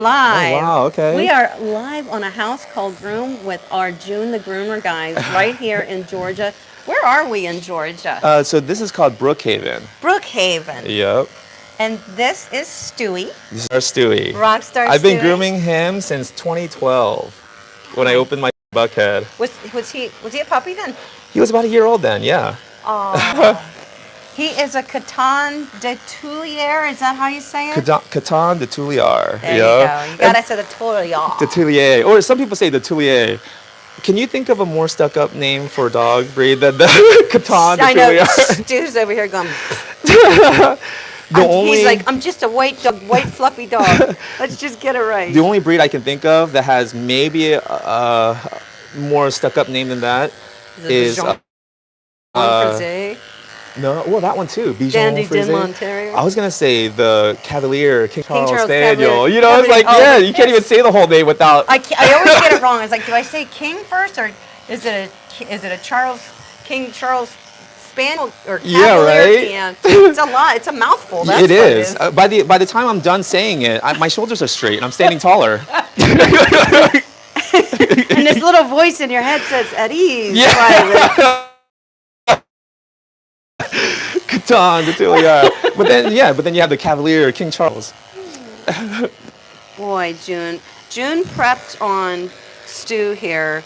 Live. Oh, wow, okay. We are live on a house called Groom with our Jun the Groomer guys right here in Georgia. Where are we in Georgia? So this is called Brookhaven. Brookhaven. Yep. And this is Stewie. This is our Stewie. Rockstar I've been Stewie. grooming him since 2012 when I opened my buckhead. Was he a puppy then? He was about a year old then, yeah. Oh. He is a Coton de Tuileries. Is that how you say it? Coton de Tuileries. There you go. You gotta say the Tuileries. De Tuileries. Or some people say de Tuileries. Can you think of a more stuck-up name for a dog breed than the Coton de Tuileries? I know. Stu's over here going. He's like, I'm just a white dog, white fluffy dog. Let's just get it right. The only breed I can think of that has maybe a more stuck-up name than that is no, well, that one too. Dandy Dinmont Terrier. I was gonna say the Cavalier, King Charles Spaniel. Cavalier. You know, it's like, yeah, you can't even say the whole name without. I always get it wrong. I was like, do I say King first, or is it a King Charles Spaniel or Cavalier? Yeah, right. Yeah, it's a lot. It's a mouthful. That's it is. By the time I'm done saying it, my shoulders are straight and I'm standing taller. And this little voice in your head says, "At ease." Yeah. Coton de Tuileries. But then you have the Cavalier, King Charles. Boy, June prepped on Stu here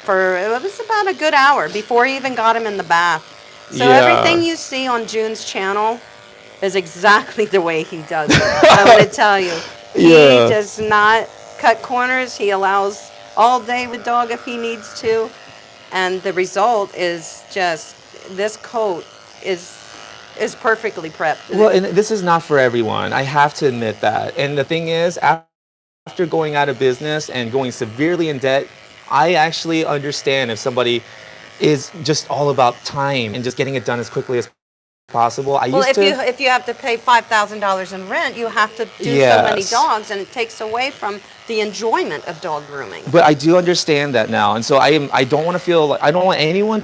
for it was about a good hour before he even got him in the bath. So everything you see on June's channel is exactly the way he does it. I'm going to tell you. He does not cut corners. He allows all day with dog if he needs to. And the result is just this coat is perfectly prepped. Well, and this is not for everyone. I have to admit that. And the thing is, after going out of business and going severely in debt, I actually understand if somebody is just all about time and just getting it done as quickly as possible. If you have to pay $5,000 in rent, you have to do so many dogs, and it takes away from the enjoyment of dog grooming. But I do understand that now, and so I don't want to feel like I don't want anyone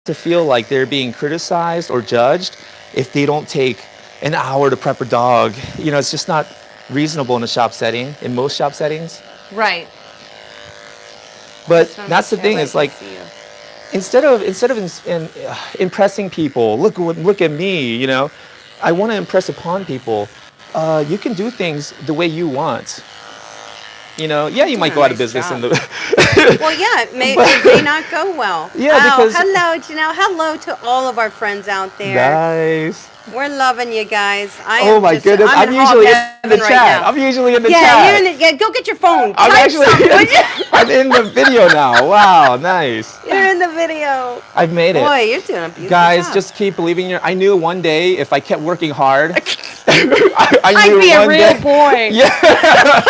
to feel like they're being criticized or judged if they don't take an hour to prep a dog. You know, it's just not reasonable in a shop setting, in most shop settings. Right. But that's the thing. It's like instead of impressing people, look at me. You know, I want to impress upon people. You can do things the way you want. You know, you might go out of business in the. Well, it may not go well. Yeah, because hello to all of our friends out there. Nice. We're loving you guys. Oh my goodness! I'm usually in the chat. I'm usually in the chat. Yeah, go get your phone. I'm in the video now. Wow, nice. You're in the video. I've made it. Boy, you're doing a beautiful Guys, job. just keep believing. I knew one day if I kept working hard, I'd be a real boy. Yeah.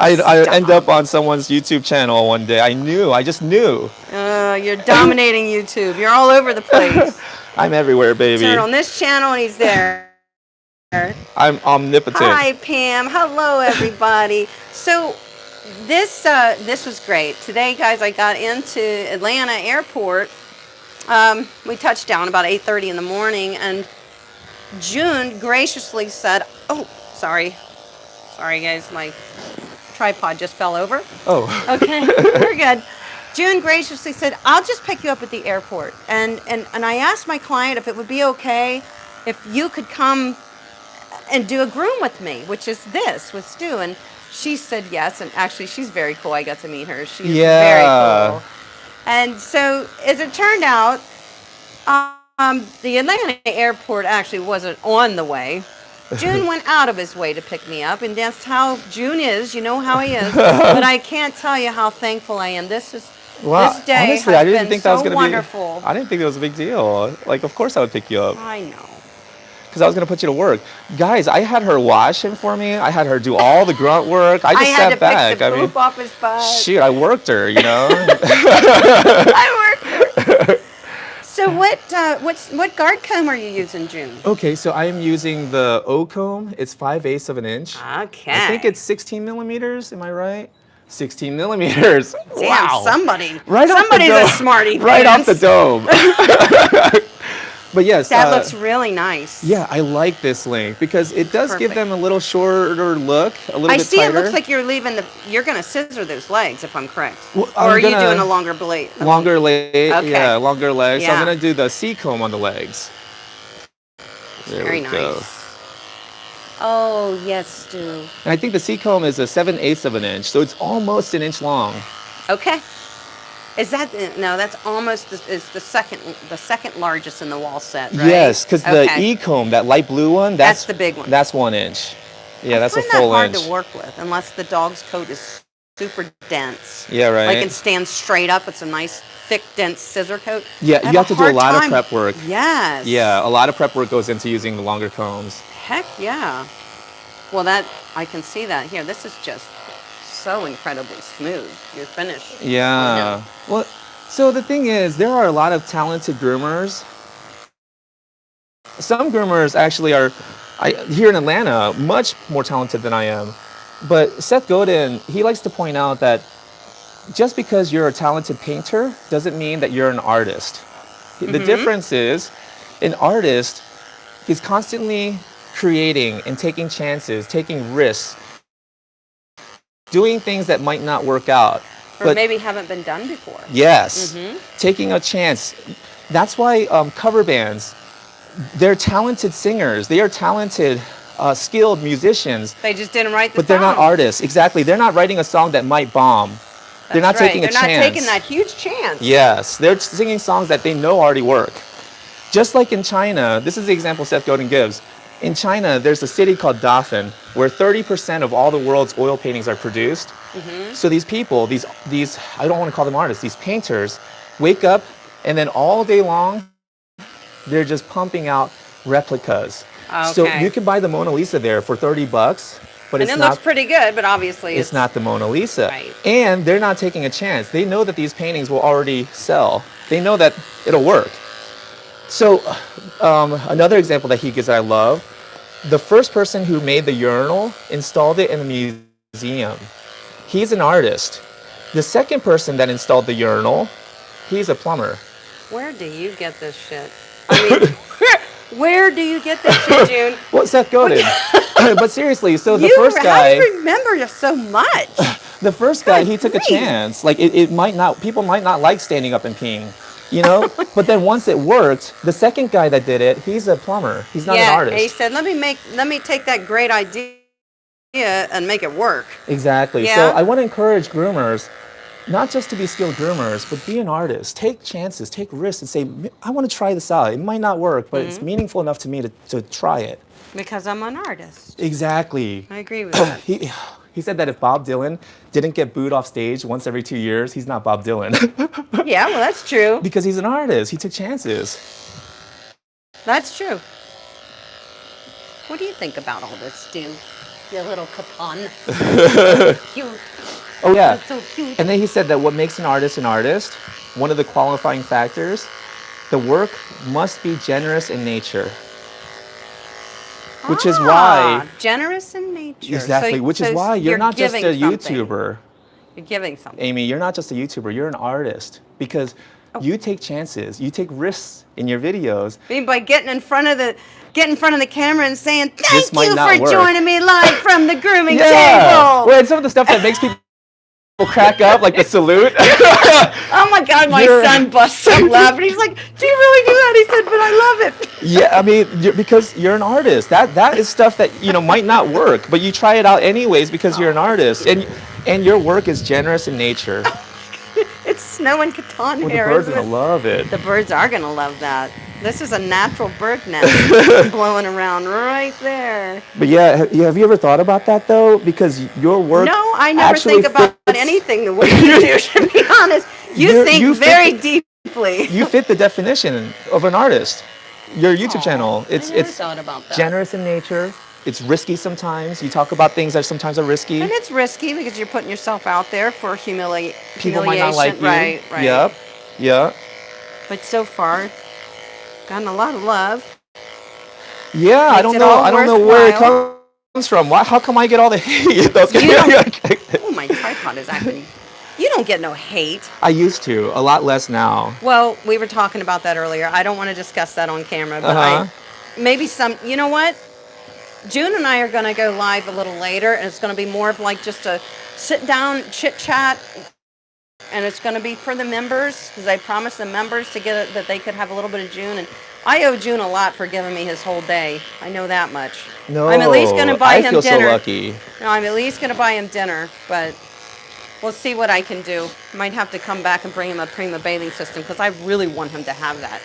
I'd end up on someone's YouTube channel one day. I just knew. You're dominating YouTube. You're all over the place. I'm everywhere, baby. Turn on this channel and he's there. I'm omnipotent. Hi, Pam. Hello, everybody. So this was great. Today, guys, I got into Atlanta Airport. We touched down about 8:30 in the morning, and June graciously said, "Oh, sorry, guys, my tripod just fell over." Oh. Okay, we're good. June graciously said, "I'll just pick you up at the airport." And I asked my client if it would be okay if you could come and do a groom with me, which is this with Stu. And she said yes. And actually, she's very cool. I got to meet her. She's very cool. And so, as it turned out, the Atlanta airport actually wasn't on the way. June went out of his way to pick me up, and that's how June is. You know how he is. But I can't tell you how thankful I am. This day honestly, has I didn't been think so that was gonna wonderful. I didn't think it was a big deal. Like, of course I would pick you up. I know. Because I was going to put you to work. Guys, I had her wash him for me. I had her do all the grunt work. I just sat back. I had to pick the poop off his butt. Shoot, I worked her, you know. I worked her. So what guard comb are you using, June? Okay, so I am using the O comb. It's 5/8 of an inch. Okay. I think it's 16 millimeters. Am I right? 16 millimeters. Damn, wow. Somebody's Right a smarty. Right off the dome. But yes, That looks really nice. yeah, I like this length because it does give Perfect. them a little shorter look, a little I bit see tighter. it looks like you're going to scissor those legs, if I'm correct. Well, or are you gonna- doing a longer blade? Longer leg, Okay. yeah, longer legs. So Yeah. I'm gonna do the C comb on the legs. There Very we nice. go. Oh, yes, Stu. And I think the C comb is a 7/8 of an inch, so it's almost an inch long. Okay. Is that no? That's almost it's the second largest in the wall set, right? Yes, because the Okay. E comb, that light blue one, That's the big one. That's 1 inch. Yeah, that's a I find full that hard inch. to work with unless the dog's coat is super dense. Yeah, right. Like it stands straight up. It's a nice, thick, dense scissor coat. Yeah, I you have to do a hard lot of time- prep work. Yes. Yeah, a lot of prep work goes into using the longer combs. Heck yeah. Well, I can see that here. This is just so incredibly smooth. Your finish. Yeah. Well, so the thing is, there are a lot of talented groomers. Some groomers actually are, here in Atlanta, much more talented than I am. But Seth Godin, he likes to point out that just because you're a talented painter doesn't mean that you're an artist. The difference is, an artist is constantly creating and taking chances, taking risks, doing things that might not work out. Or maybe haven't been done before. Yes, taking a chance. That's why cover bands, they're talented singers. They are talented, skilled musicians. They just didn't write the But they're not song. artists. Exactly. They're not writing a song that might bomb. They're not That's right. taking a They're chance. not taking that huge chance. Yes, they're singing songs that they know already work. Just like in China, this is the example Seth Godin gives. In China, there's a city called Dafan where 30% of all the world's oil paintings are produced. So these people, these I don't want to call them artists, these painters, wake up and then all day long, they're just pumping out replicas. So Okay. you can buy the Mona Lisa there for $30, but And it's it not. looks pretty good, but obviously It's not the Mona Lisa. Right. And they're not taking a chance. They know that these paintings will already sell. They know that it'll work. So another example that he gives that I love, the first person who made the urinal installed it in a museum. He's an artist. The second person that installed the urinal, he's a plumber. Where do you get this shit? I mean, where do you get this shit, June? Well, Seth Godin. But seriously, so the You first how guy, do you remember you so much? the first guy, he took a grief. chance. Like it might not, people might not like standing up and peeing, you know. But then once it worked, the second guy that did it, he's a plumber. He's not an Yeah, artist. he said, let me take that great idea and make it work. Exactly. Yeah. So I want to encourage groomers, not just to be skilled groomers, but be an artist. Take chances, take risks, and say, I want to try this out. It might not work, but it's meaningful enough to me to try it. Because I'm an artist. Exactly. I agree with that. He said that if Bob Dylan didn't get booed off stage once every 2 years, he's not Bob Dylan. Yeah, well, that's true. Because he's an artist. He took chances. That's true. What do you think about all this, Stu? You little capon. Cute. Oh, yeah. That's so cute. And then he said that what makes an artist, one of the qualifying factors, the work must be generous in nature. Which is why... Generous in nature. Exactly, which is why you're not just a giving something. YouTuber. You're giving something. Amy, you're not just a YouTuber, you're an artist. Because you take chances, you take risks in your videos. I mean, by getting in front of the camera and saying, This thank might you not for work." joining me live from the grooming Yeah! table. Well, and some of the stuff that makes people crack up, like the salute. Oh my God, my son busts up laughing. He's like, do you really do that? He said, but I love it. Yeah, I mean, because you're an artist. That is stuff that, might not work, but you try it out anyways because you're an artist. And your work is generous in nature. It's snow and Catan Well, the here. birds are isn't going it? to love it. The birds are going to love that. This is a natural bird nest blowing around right there. But yeah, have you ever thought about that though? Because your work No, I never actually think about fits- anything the way you do, to be honest. You think you fit very the- deeply. You fit the definition of an artist. Your YouTube channel, I it's never thought about that. generous in nature. It's risky sometimes. You talk about things that sometimes are risky. And it's risky because you're putting yourself out there for humiliation. People might not like you. Right. Yep. Yeah. But so far, gotten a lot of love. Yeah, I Makes don't it know. all I don't know where it worthwhile. comes from. How come I get all the hate? You don't- Oh, my tripod is acting You don't get no hate. I used to, a lot less now. Well, we were talking about that earlier. I don't want to discuss that on camera, but maybe you know what? June and I are going to go live a little later, and it's going to be more of like just a sit down, chit chat, and it's going to be for the members, because I promised the members to get it, that they could have a little bit of June, and I owe June a lot for giving me his whole day. I know that much. No, I'm at least going to buy him dinner. I feel so lucky. No, I'm at least going to buy him dinner, but we'll see what I can do. Might have to come back and bring him a Prima bathing system, because I really want him to have that.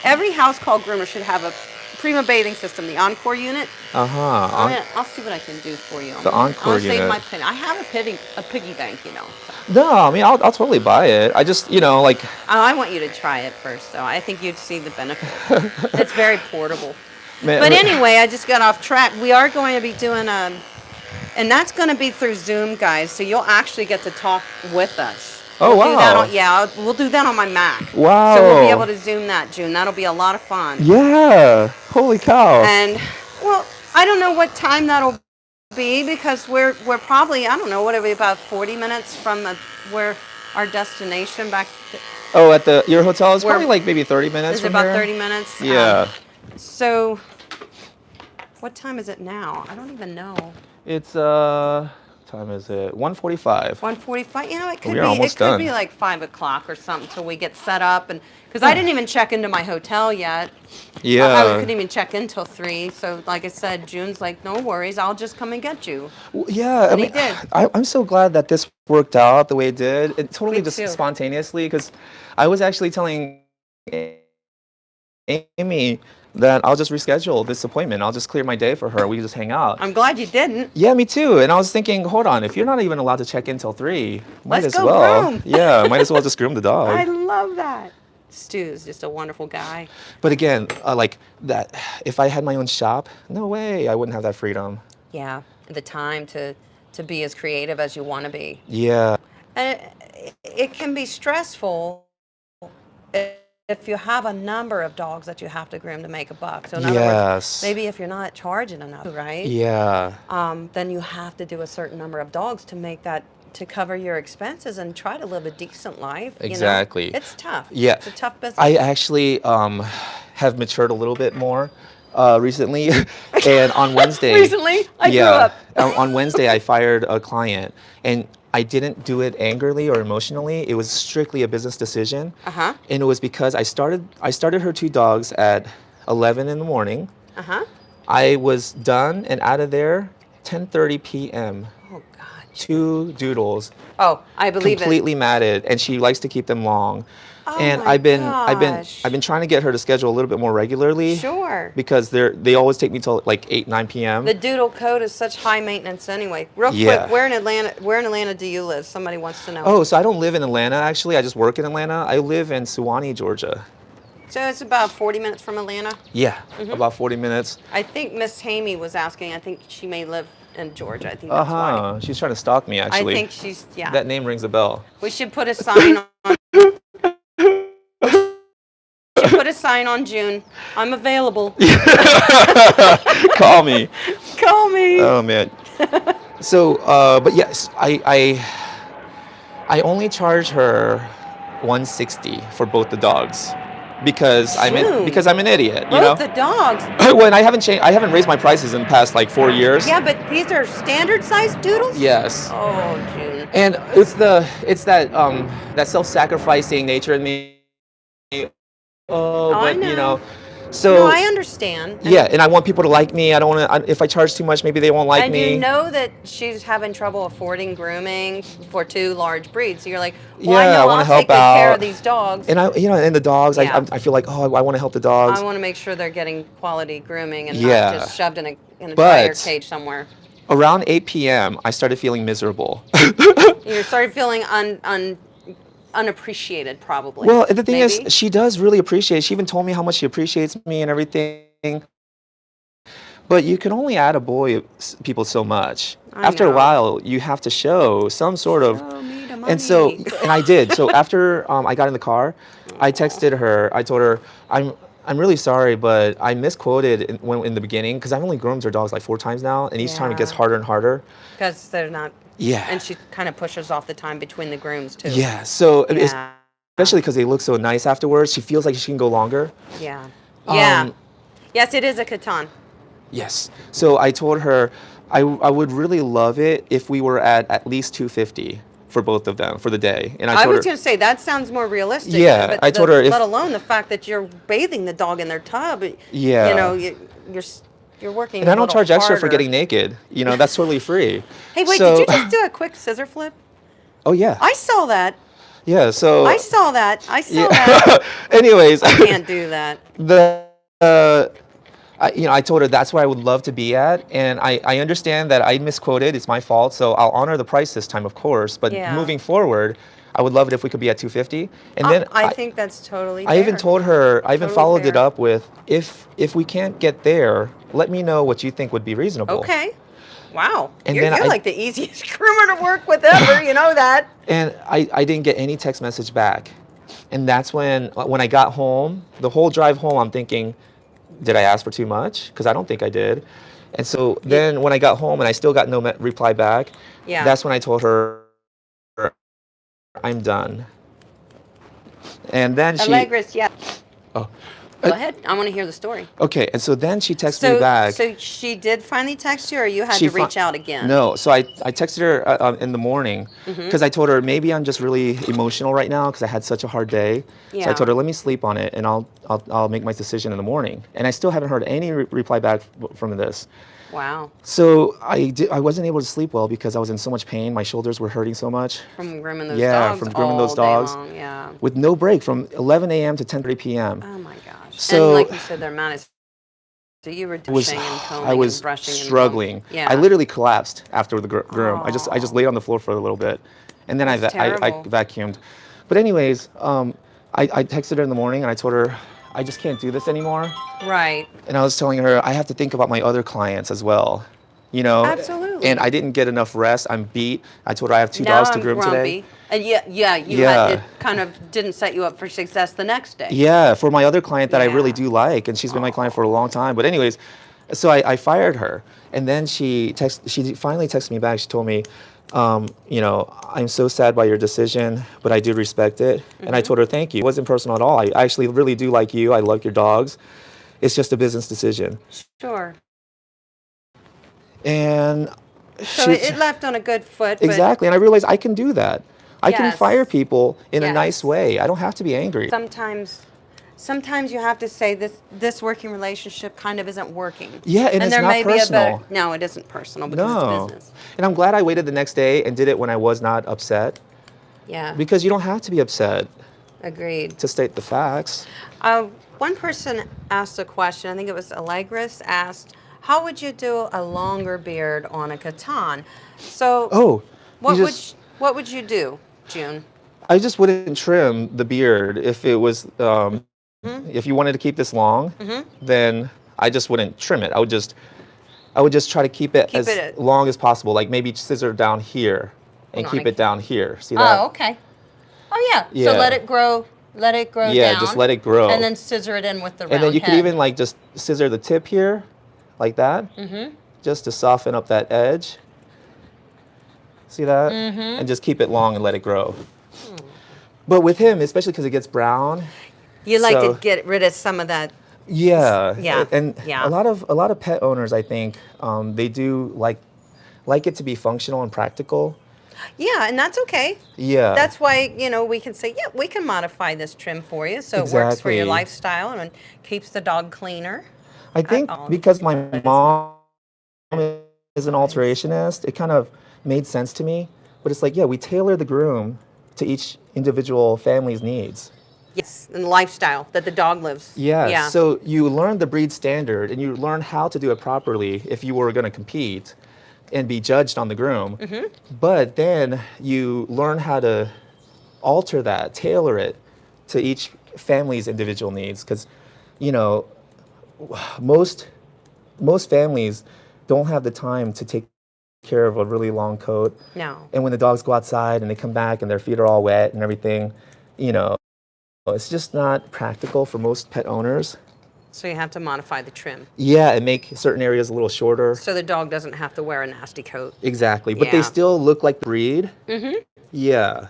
Every house call groomer should have a Prima bathing system, the Encore unit. I'll see what I can do for you. The Encore unit. Save my penny. I have a piggy bank, you know. So. No, I mean I'll totally buy it. I just like. I want you to try it first, though. I think you'd see the benefit. It's very portable. Man, but anyway, I just got off track. We are going to be doing and that's going to be through Zoom, guys. So you'll actually get to talk with us. Oh, wow. We'll do that on my Mac. Wow. So we'll be able to Zoom that, June. That'll be a lot of fun. Yeah. Holy cow. And, well, I don't know what time that'll be, because we're probably, I don't know, what are we, about 40 minutes from where our destination back. At your hotel is probably like maybe 30 minutes from about here? 30 minutes? Yeah. So, what time is it now? I don't even know. It's, time is it? 1:45. 1:45. You know, it could be like 5 o'clock or something till we get set up, and because I didn't even check into my hotel yet. Yeah. I couldn't even check in till 3. So, like I said, June's like, no worries, I'll just come and get you. Well, yeah, And he did. I'm so glad that this worked out the way it did. It totally Me just too. spontaneously, because I was actually telling Amy that I'll just reschedule this appointment. I'll just clear my day for her. We can just hang out. I'm glad you didn't. Yeah, me too. And I was thinking, hold on, if you're not even allowed to check in till 3, might Let's as go well. groom. Yeah, might as well just groom the dog. I love that. Stu's just a wonderful guy. But again, like that, if I had my own shop, no way, I wouldn't have that freedom. Yeah, the time to be as creative as you want to be. Yeah. And it can be stressful if you have a number of dogs that you have to groom to make a buck. So in other words, maybe if you're not charging enough, right? Yeah. Then you have to do a certain number of dogs to make that, to cover your expenses and try to live a decent life. Exactly. You know? It's tough. Yeah. It's a tough business. I actually have matured a little bit more recently. And on Wednesday. Recently? I grew up. On Wednesday, I fired a client. And I didn't do it angrily or emotionally. It was strictly a business decision. And it was because I started her 2 dogs at 11 in the morning. I was done and out of there 10:30 p.m. Oh, God. 2 doodles. Oh, I believe completely matted, and she likes to keep them long. Oh, and my I've been trying to get her to schedule a little bit more regularly. Sure. Because they always take me till like 8, 9 p.m. The doodle code is such high maintenance anyway. Real quick, where in Atlanta do you live? Somebody wants to know. Oh, so I don't live in Atlanta actually. I just work in Atlanta. I live in Suwanee, Georgia. So it's about 40 minutes from Atlanta? Yeah, about 40 minutes. I think Miss Hamey was asking. I think she may live in Georgia. I think that's why. She's trying to stalk me actually. I think she's, yeah. That name rings a bell. We should put a sign on. Put a sign on June. I'm available. Call me. Call me. Oh man. So, but yes, I only charge her $160 for both the dogs because I'm an idiot. You know? Both the dogs. When I haven't raised my prices in the past like 4 years. Yeah, but these are standard sized doodles. Yes. Oh, June. And it's that self-sacrificing nature in me. But I know. So no, I understand. Yeah, and I want people to like me. I don't want to. If I charge too much, maybe they won't like me. And you know that she's having trouble affording grooming for 2 large breeds. So you're like, well, yeah, I want to help take out. good care of these dogs. And and the dogs, Yeah. I feel like, I want to help the dogs. I want to make sure they're getting quality grooming and Yeah. not just shoved in a tire cage somewhere. Around 8 p.m., I started feeling miserable. You started feeling unappreciated, probably. Well, the thing is, she does really appreciate. She even told me how much she appreciates me and everything. But you can only attaboy people so much. After a while, you have to show some sort of. Show me the money. And I did. So after I got in the car, I texted her. I told her, I'm really sorry, but I misquoted in the beginning because I've only groomed her dogs like 4 times now, and each time it gets harder and harder. Because they're not Yeah. And she kind of pushes off the time between the grooms too. Yeah. So Yeah. especially because they look so nice afterwards, she feels like she can go longer. Yeah. Yeah. Um, Yes, it is a Catan. yes. So I told her I would really love it if we were at least 250 for both of them for the day. And I I told was her, going to say that sounds more realistic. yeah, But I told her if, let alone the fact that you're bathing the dog in their tub. yeah. You know, you're working. And a I don't little charge extra for harder. getting naked. You know, that's totally free. Hey, wait! So, Did you just do a quick scissor flip? oh yeah. I saw that. Yeah. So. I saw that. I saw Yeah. that. Anyways. I can't do that. I told her that's where I would love to be at, and I understand that I misquoted. It's my fault, so I'll honor the price this time, of course. But Yeah. moving forward, I would love it if we could be at 250. And then I think that's totally. I fair. even told her, I even Totally followed it fair. up with, if we can't get there, let me know what you think would be reasonable. Okay. Wow. And you're then like the easiest groomer to work with ever. You know that. And I didn't get any text message back, and that's when I got home, the whole drive home, I'm thinking, did I ask for too much? Because I don't think I did. And so then when I got home and I still got no reply back, Yeah. that's when I told her, I'm done. And then she... Allegris, yeah. Oh. Go ahead. I want to hear the story. Okay, and so then she texted me back. So she did finally text you, or you had She to reach out again? No, so I texted her in the morning because I told her maybe I'm just really emotional right now because I had such a hard day. So Yeah. I told her let me sleep on it and I'll make my decision in the morning. And I still haven't heard any reply back from this. Wow. So I wasn't able to sleep well because I was in so much pain. My shoulders were hurting so much. From grooming those Yeah, dogs. from grooming those all day dogs. long, yeah. With no break from 11 a.m. to 10:30 p.m. Oh my gosh. So- and like you said, their amount is. So you were brushing and combing I was and brushing struggling. and combing. Yeah. I literally collapsed after the groom. I just laid on the floor for a little bit, and then I That's terrible. vacuumed. But anyways, I texted her in the morning and I told her I just can't do this anymore. Right. And I was telling her I have to think about my other clients as well. You know. Absolutely. And I didn't get enough rest. I'm beat. I told her I have two Now dogs to I'm groom grumpy. today. And you Yeah. had, it kind of didn't set you up for success the next day. Yeah, for my other client that I really Yeah. do like, and she's been my client for a long time. But anyways, so I fired her, and then she finally texted me back. She told me, I'm so sad by your decision, but I do respect it. And I told her thank you. It wasn't personal at all. I actually really do like you. I like your dogs. It's just a business decision. Sure. And So it left on a good foot. But exactly, and I realized I can do that. I can Yes. fire people in a Yes. nice way. I don't have to be angry. Sometimes you have to say this working relationship kind of isn't working. Yeah, and it's there not may personal. No, it isn't personal because No. it's business. And I'm glad I waited the next day and did it when I was not upset, Yeah. because you don't have to be upset Agreed. to state the facts. One person asked a question. I think it was Allegris asked, "How would you do a longer beard on a Catan?" So Oh, what you would just- what would you do, June? I just wouldn't trim the beard if it was, if you wanted to keep this long, then I just wouldn't trim it. I would just try to keep it as long as possible, like maybe scissor down here and keep it down here. See that? Oh, okay. Oh yeah. Yeah. So let it grow. Let it grow down. Yeah, just let it grow. And then scissor it in with the round And then you head. could even like just scissor the tip here, like that, just to soften up that edge. See that? And just keep it long and let it grow. But with him, especially because it gets brown. You like so- to get rid of some of that. Yeah. Yeah, And yeah. a lot of pet owners, I think, they do like it to be functional and practical. Yeah, and that's okay. Yeah. That's why, we can say, yeah, we can modify this trim for you so it works for your Exactly. lifestyle and keeps the dog cleaner. I think all. because my mom is an alterationist, it kind of made sense to me. But it's like, yeah, we tailor the groom to each individual family's needs. Yes, and the lifestyle that the dog lives. Yeah, Yeah. so you learn the breed standard and you learn how to do it properly if you were going to compete and be judged on the groom. But then you learn how to alter that, tailor it to each family's individual needs. Because, most families don't have the time to take care of a really long coat. No. And when the dogs go outside and they come back and their feet are all wet and everything, it's just not practical for most pet owners So you have to modify the trim. Yeah, and make certain areas a little shorter. So the dog doesn't have to wear a nasty coat. Exactly, but they still look like the breed. Mm-hmm. Yeah.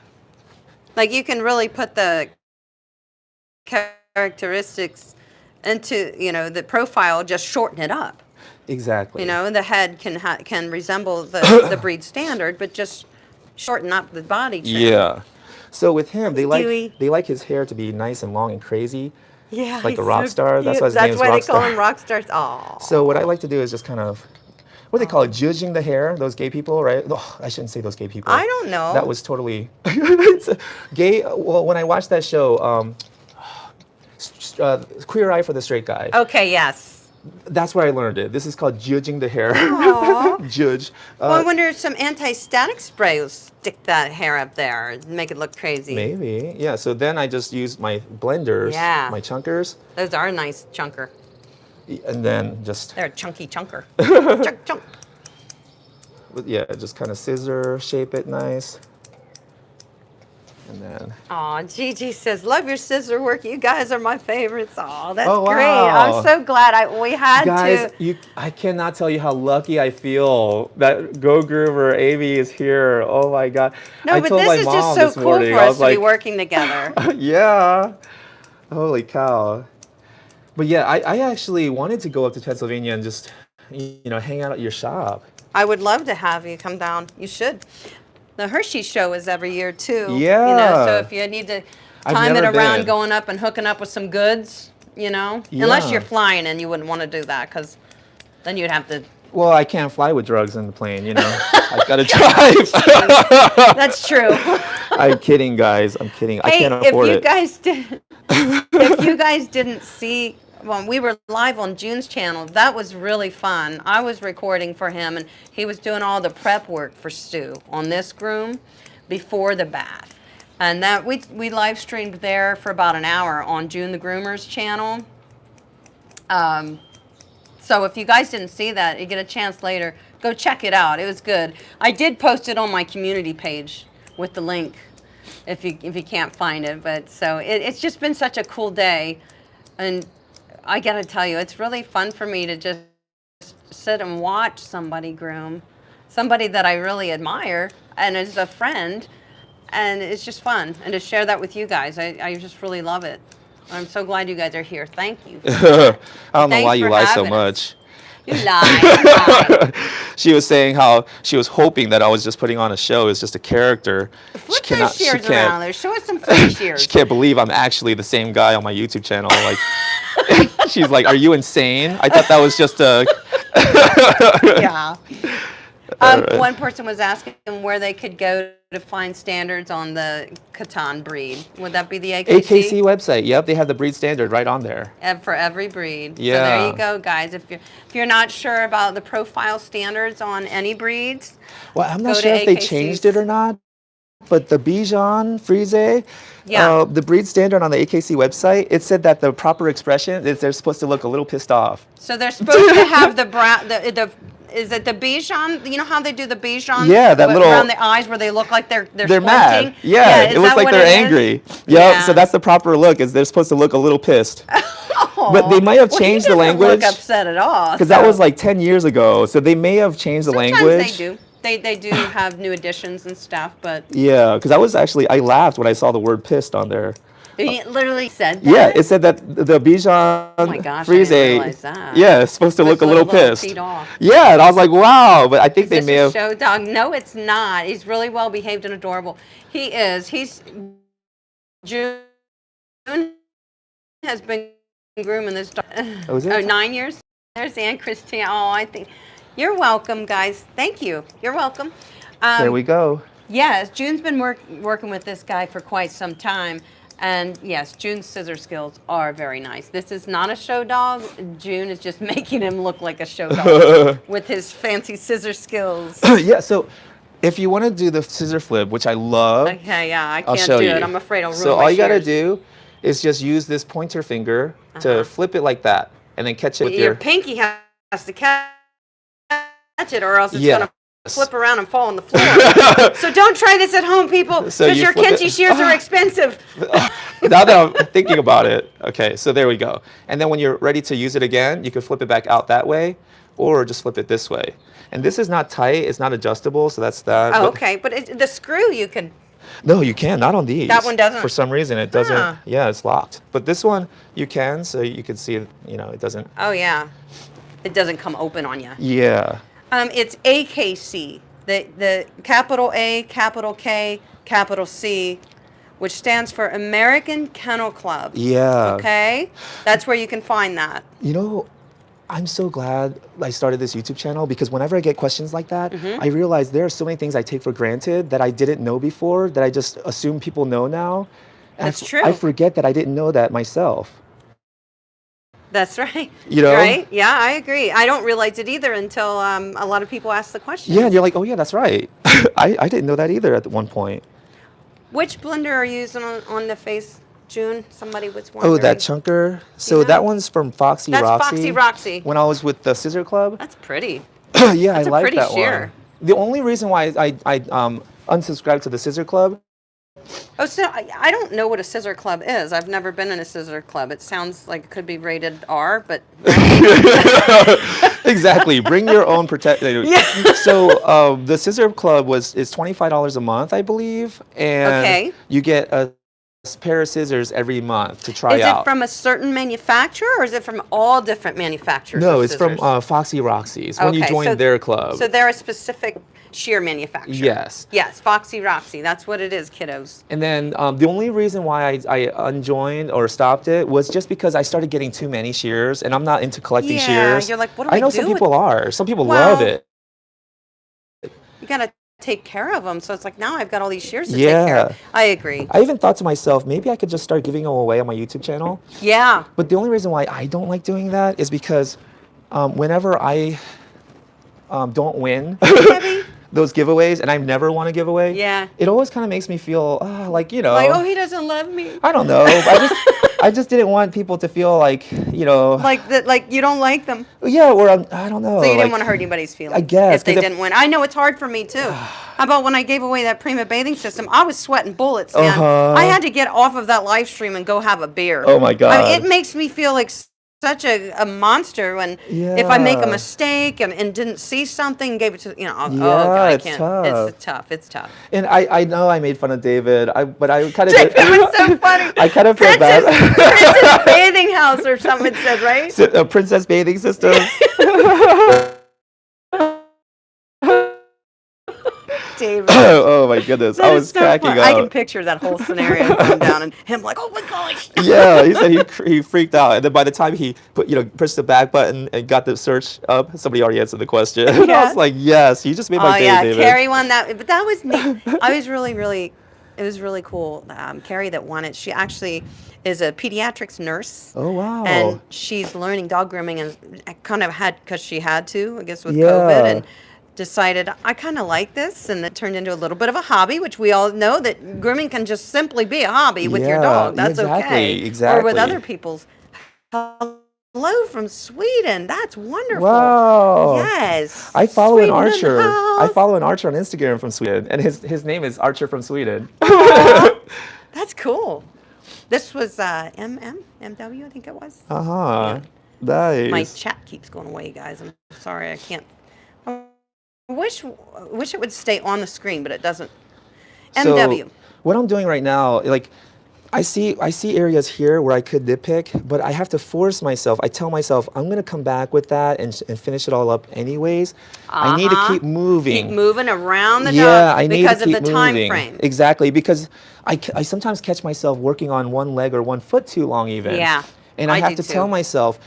Like you can really put the characteristics into, the profile, just shorten it up. Exactly. The head can resemble the breed standard, but just shorten up the body trim. Yeah. So with him, they like his hair to be nice and long and crazy. Yeah. Like a rock star. That's why his name is why rock they call star. him rock stars. Aw. So what I like to do is just kind of, what do they call it? Judging the hair. Those gay people, right? Oh, I shouldn't say those gay people. I don't know. That was totally gay. Well, when I watched that show, Queer Eye for the Straight Guy. Okay. Yes. That's where I learned it. This is called judging the hair. Judge. Well, I wonder if some anti-static spray will stick that hair up there and make it look crazy. Maybe. Yeah. So then I just used my blenders, my chunkers. Those are a nice chunker. And then just... They're a chunky chunker. Chunk. Yeah, just kind of scissor shape it nice. And then... Aw, Gigi says, love your scissor work. You guys are my favorites. Aw, that's wow. great. I'm so glad we had Guys, to. I cannot tell you how lucky I feel that Go Groomer Amy is here. Oh my God. No, but this is just so cool for us to be working together. Yeah. Holy cow. But yeah, I actually wanted to go up to Pennsylvania and just, hang out at your shop. I would love to have you come down. You should. The Hershey show is every year too. Yeah. So if you need to time it around going up and hooking up with some goods, unless you're flying and you wouldn't want to do that because then you'd have to. Well, I can't fly with drugs in the plane, I've got to drive. That's true. I'm kidding, guys. I'm kidding. I can't afford it. If you guys didn't see, when we were live on Jun's channel, that was really fun. I was recording for him, and he was doing all the prep work for Stu on this groom before the bath. And that we live streamed there for about an hour on Jun the Groomer's channel. So if you guys didn't see that, you get a chance later, go check it out. It was good. I did post it on my community page with the link if you can't find it. But so it's just been such a cool day, and I gotta tell you, it's really fun for me to just sit and watch somebody groom, somebody that I really admire and is a friend, and it's just fun. And to share that with you guys, I just really love it. I'm so glad you guys are here. Thank you. I don't know why you lie so much. You lie. She was saying how she was hoping that I was just putting on a show. It's just a character. Flip those shears around there. Show us some free shears. She can't believe I'm actually the same guy on my YouTube channel. Like, she's like, "Are you insane? I thought that was just a." Yeah. One person was asking where they could go to find standards on the Catan breed. Would that be the AKC? AKC website. Yep, they have the breed standard right on there. For every breed. Yeah. So there you go, guys. If you're not sure about the profile standards on any breeds, well, I'm not sure if they changed it or not. But the Bichon Frise, the breed standard on the AKC website, it said that the proper expression is they're supposed to look a little pissed off. So they're supposed to have the brown. Is it the Bichon? You know how they do the Bichon? Yeah, that little around the eyes where they look like they're mad. Yeah, it looks like they're angry. Yep. So that's the proper look. Is they're supposed to look a little pissed. But they might have changed the language. Look upset at all. Because that was like 10 years ago. So they may have changed the language. Sometimes they do. They do have new additions and stuff, but yeah, because I laughed when I saw the word pissed on there. It literally said that? Yeah, it said that the Bichon Frise, I didn't realize that. Yeah, it's supposed to look a little pissed. Yeah, and I was like, wow, but I think they may have. Show dog? No, it's not. He's really well behaved and adorable. He is. Jun has been grooming this dog. Oh, is it? 9 years. There's Ann Christine. Oh, I think. You're welcome, guys. Thank you. You're welcome. There we go. Yes, Jun's been working with this guy for quite some time. And yes, Jun's scissor skills are very nice. This is not a show dog. Jun is just making him look like a show dog with his fancy scissor skills. Yeah, so if you want to do the scissor flip, which I love. Okay, yeah, I can't do it. I'm afraid I'll ruin my So all you got to shears. do is just use this pointer finger to flip it like that. And then catch it with your pinky has to catch it, or else it's going to flip around and fall on the floor. So don't try this at home, people, because your Kenchi shears are expensive. Now that I'm thinking about it, okay, so there we go. And then when you're ready to use it again, you can flip it back out that way, or just flip it this way. And this is not tight, it's not adjustable, so that's that. Oh, okay, but the screw you can. No, you can, not on these. That one doesn't? For some reason, it doesn't. Huh. Yeah, it's locked. But this one, you can, so you can see, it doesn't. Oh, yeah. It doesn't come open on you. Yeah. It's AKC, the capital A, capital K, capital C, which stands for American Kennel Club. Yeah. Okay? That's where you can find that. I'm so glad I started this YouTube channel because whenever I get questions like that, I realize there are so many things I take for granted that I didn't know before that I just assume people know now. And That's true. I forget that I didn't know that myself. That's right. You know? Right? Yeah, I agree. I don't realize it either until a lot of people ask the question. Yeah, and you're like, oh yeah, that's right. I didn't know that either at one point. Which blender are you using on the face, June? Somebody was wondering. Oh, that chunker. So that one's from Foxy That's Roxy. Foxy Roxy. When I was with the Scissor Club. That's pretty. Yeah, That's I like pretty that sheer. one. The only reason why I unsubscribed to the Scissor Club. Oh, so I don't know what a scissor club is. I've never been in a scissor club. It sounds like it could be rated R, but Exactly. Bring your own protector. Yeah. So the Scissor Club is $25 a month, I believe, and you get a pair of scissors every month to try out. Is it from a certain manufacturer, or is it from all different manufacturers? No, of it's from scissors? Foxy Roxy's when you join their club. So they're a specific shear manufacturer. Yes. Yes, Foxy Roxy. That's what it is, kiddos. And then the only reason why I unjoined or stopped it was just because I started getting too many shears, and I'm not into collecting shears. You're like, what do I know do some with- people are. Some people love it. You gotta take care of them. So it's like, now I've got all these shears to take care of. I agree. I even thought to myself, maybe I could just start giving them away on my YouTube channel. Yeah. But the only reason why I don't like doing that is because whenever I don't win those giveaways, and I never want to give away, it always kind of makes me feel like, like, oh, he doesn't love me. I don't know. I just didn't want people to feel like, like that, like you don't like them. Yeah, or I don't know. So you didn't want to hurt anybody's feelings. I guess if they didn't win. I know it's hard for me too. How about when I gave away that Prima bathing system? I was sweating bullets, man. I had to get off of that live stream and go have a beer. Oh my God. I mean, it makes me feel like such a monster when if I make a mistake and didn't see something, gave it to oh God, I can't. It's tough. And I know I made fun of David, but I kind of David was so funny. I kind of feel bad. Princess Bathing House or something it said, right? Princess Bathing System. David. Oh my goodness, I was cracking up. I can picture that whole scenario going down and him like, oh my gosh. Yeah, he said he freaked out, and then by the time he pushed the back button and got the search up, somebody already answered the question. And I was like, yes, you just made my day, David. Carrie won that, but that was neat. I was really, it was really cool. Carrie that won it. She actually is a pediatrics nurse. Oh wow! And she's learning dog grooming, and kind of because she had to, I guess, with COVID and. Decided I kind of like this, and it turned into a little bit of a hobby, which we all know that grooming can just simply be a hobby with your dog. That's okay. Exactly. Or with other people's. Hello from Sweden. That's wonderful. Wow. Yes. I follow Sweden an archer. I follow an archer on Instagram from Sweden, and his name is Archer from Sweden. That's cool. This was MW, I think it was. Yeah. Nice. My chat keeps going away, guys. I'm sorry, I can't. I wish it would stay on the screen, but it doesn't. MW. So what I'm doing right now, like, I see areas here where I could nitpick, but I have to force myself. I tell myself I'm going to come back with that and finish it all up anyways. I need to keep moving. Keep moving around the dog. Yeah, I need because to keep of the moving. time frame. Exactly, because I sometimes catch myself working on one leg or 1 foot too long even. Yeah. And I have to tell myself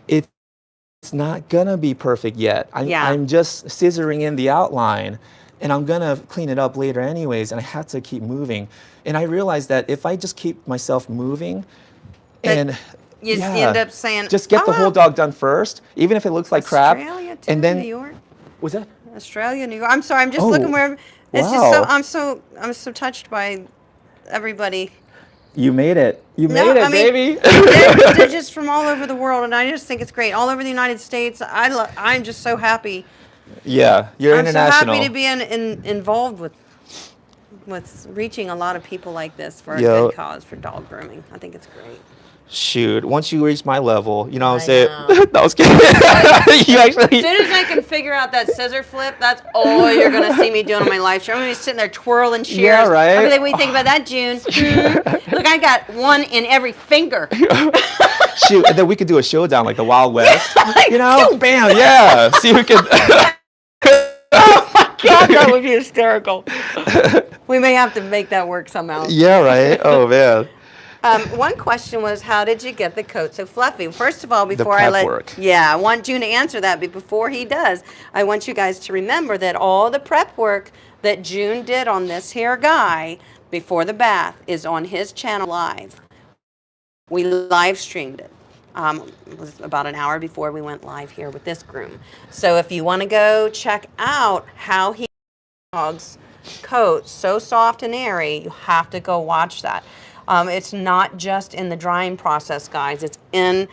it's not gonna be perfect yet. I'm just scissoring in the outline, and I'm gonna clean it up later anyways, and I have to keep moving. And I realized that if I just keep myself moving, and you end up saying, just get the whole dog done first, even if it looks like crap. Australia too, and then New York. Was that Australia, New York? I'm sorry, I'm just looking where. It's just I'm so touched by everybody. You made it. You made it, baby. They're just from all over the world, and I just think it's great. All over the United States. I'm just so happy. Yeah, you're international. I'm so happy to be involved with with reaching a lot of people like this for a Yo. good cause for dog grooming. I think it's great. Shoot, once you reach my level, you know what I'm I saying? know. No, I was kidding. You As actually. soon as I can figure out that scissor flip, that's all you're going to see me doing on my live stream. I'm going to be sitting there twirling shears. Yeah, right? I'll be like, what do you think about that, June? Look, I got one in every finger. Shoot, and then we could do a showdown like the Wild West. You know? Bam, yeah. See who can. Oh my God, that would be hysterical. We may have to make that work somehow. Yeah, right? Oh, man. One question was, how did you get the coat so fluffy? First of all, before prep I let, work. yeah, I want June to answer that, but before he does, I want you guys to remember that all the prep work that June did on this here guy before the bath is on his channel live. We live streamed it. It was about an hour before we went live here with this groom. So if you want to go check out how he dog's coat so soft and airy, you have to go watch that. It's not just in the drying process, guys. It's in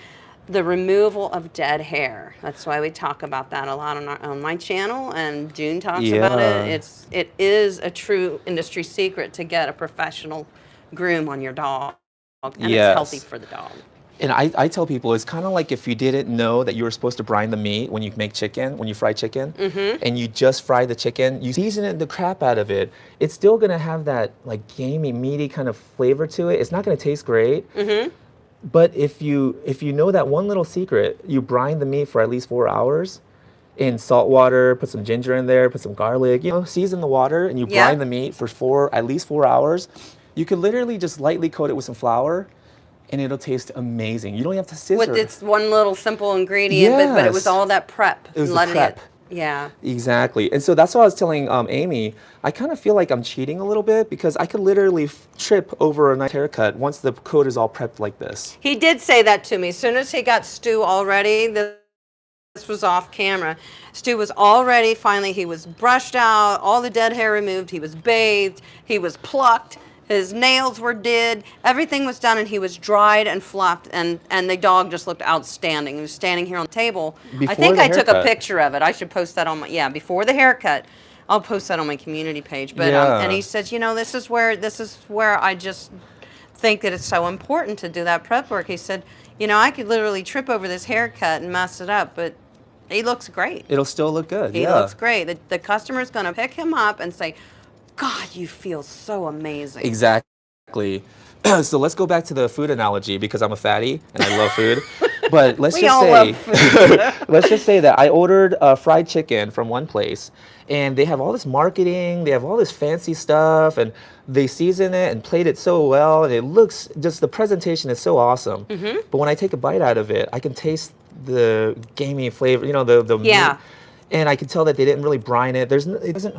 the removal of dead hair. That's why we talk about that a lot on my channel, and June talks about it. It is a true industry secret to get a professional groom on your dog, and it's healthy for the dog. And I tell people, it's kind of like if you didn't know that you were supposed to brine the meat when you make chicken, when you fry chicken, and you just fry the chicken, you season it the crap out of it, it's still going to have that like gamey, meaty kind of flavor to it. It's not going to taste great. But if you know that one little secret, you brine the meat for at least 4 hours in salt water, put some ginger in there, put some garlic, you know, season the water, and you brine the meat for at least 4 hours. You could literally just lightly coat it with some flour, and it'll taste amazing. You don't have to scissor. With its one little simple ingredient, but it was all that prep. It was the prep. Yeah. Exactly. And so that's what I was telling Amy. I kind of feel like I'm cheating a little bit because I could literally trip over a nice haircut once the coat is all prepped like this. He did say that to me. As soon as he got Stu all ready, this was off camera. Stu was all ready. Finally, he was brushed out, all the dead hair removed. He was bathed. He was plucked. His nails were did, everything was done, and he was dried and fluffed, and the dog just looked outstanding. He was standing here on the table. I think I took a picture of it. I should post that on my, before the haircut. I'll post that on my community page. But and he says, you know, this is where I just think that it's so important to do that prep work. He said, you know, I could literally trip over this haircut and mess it up, but he looks great. It'll still look good. He looks great. The customer's going to pick him up and say, God, you feel so amazing. Exactly. So let's go back to the food analogy because I'm a fatty and I love food. But let's just say that I ordered fried chicken from one place, and they have all this marketing, they have all this fancy stuff, and they season it and plate it so well, and it looks just, the presentation is so awesome. But when I take a bite out of it, I can taste the gamey flavor, you know, the meat, and I can tell that they didn't really brine it. It doesn't,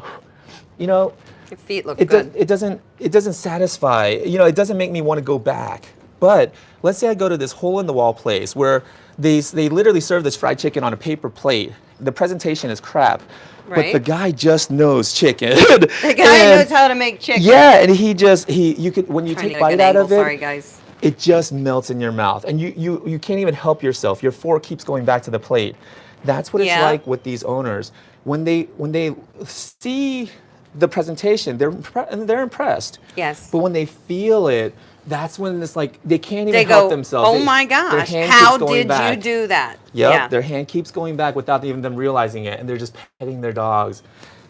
you know. Your feet look good. It doesn't satisfy. You know, it doesn't make me want to go back. But let's say I go to this hole-in-the-wall place where they literally serve this fried chicken on a paper plate. The presentation is crap. But the guy just knows chicken. The guy knows how to make chicken. Yeah, and you could, when you take a bite out of it, sorry guys, it just melts in your mouth, and you can't even help yourself. Your fork keeps going back to the plate. That's what it's like with these owners. When they see the presentation, they're impressed. Yes. But when they feel it, that's when it's like they can't even help themselves. Oh my gosh, how did you do that? Yep, yeah. Their hand keeps going back without even them realizing it, and they're just petting their dogs.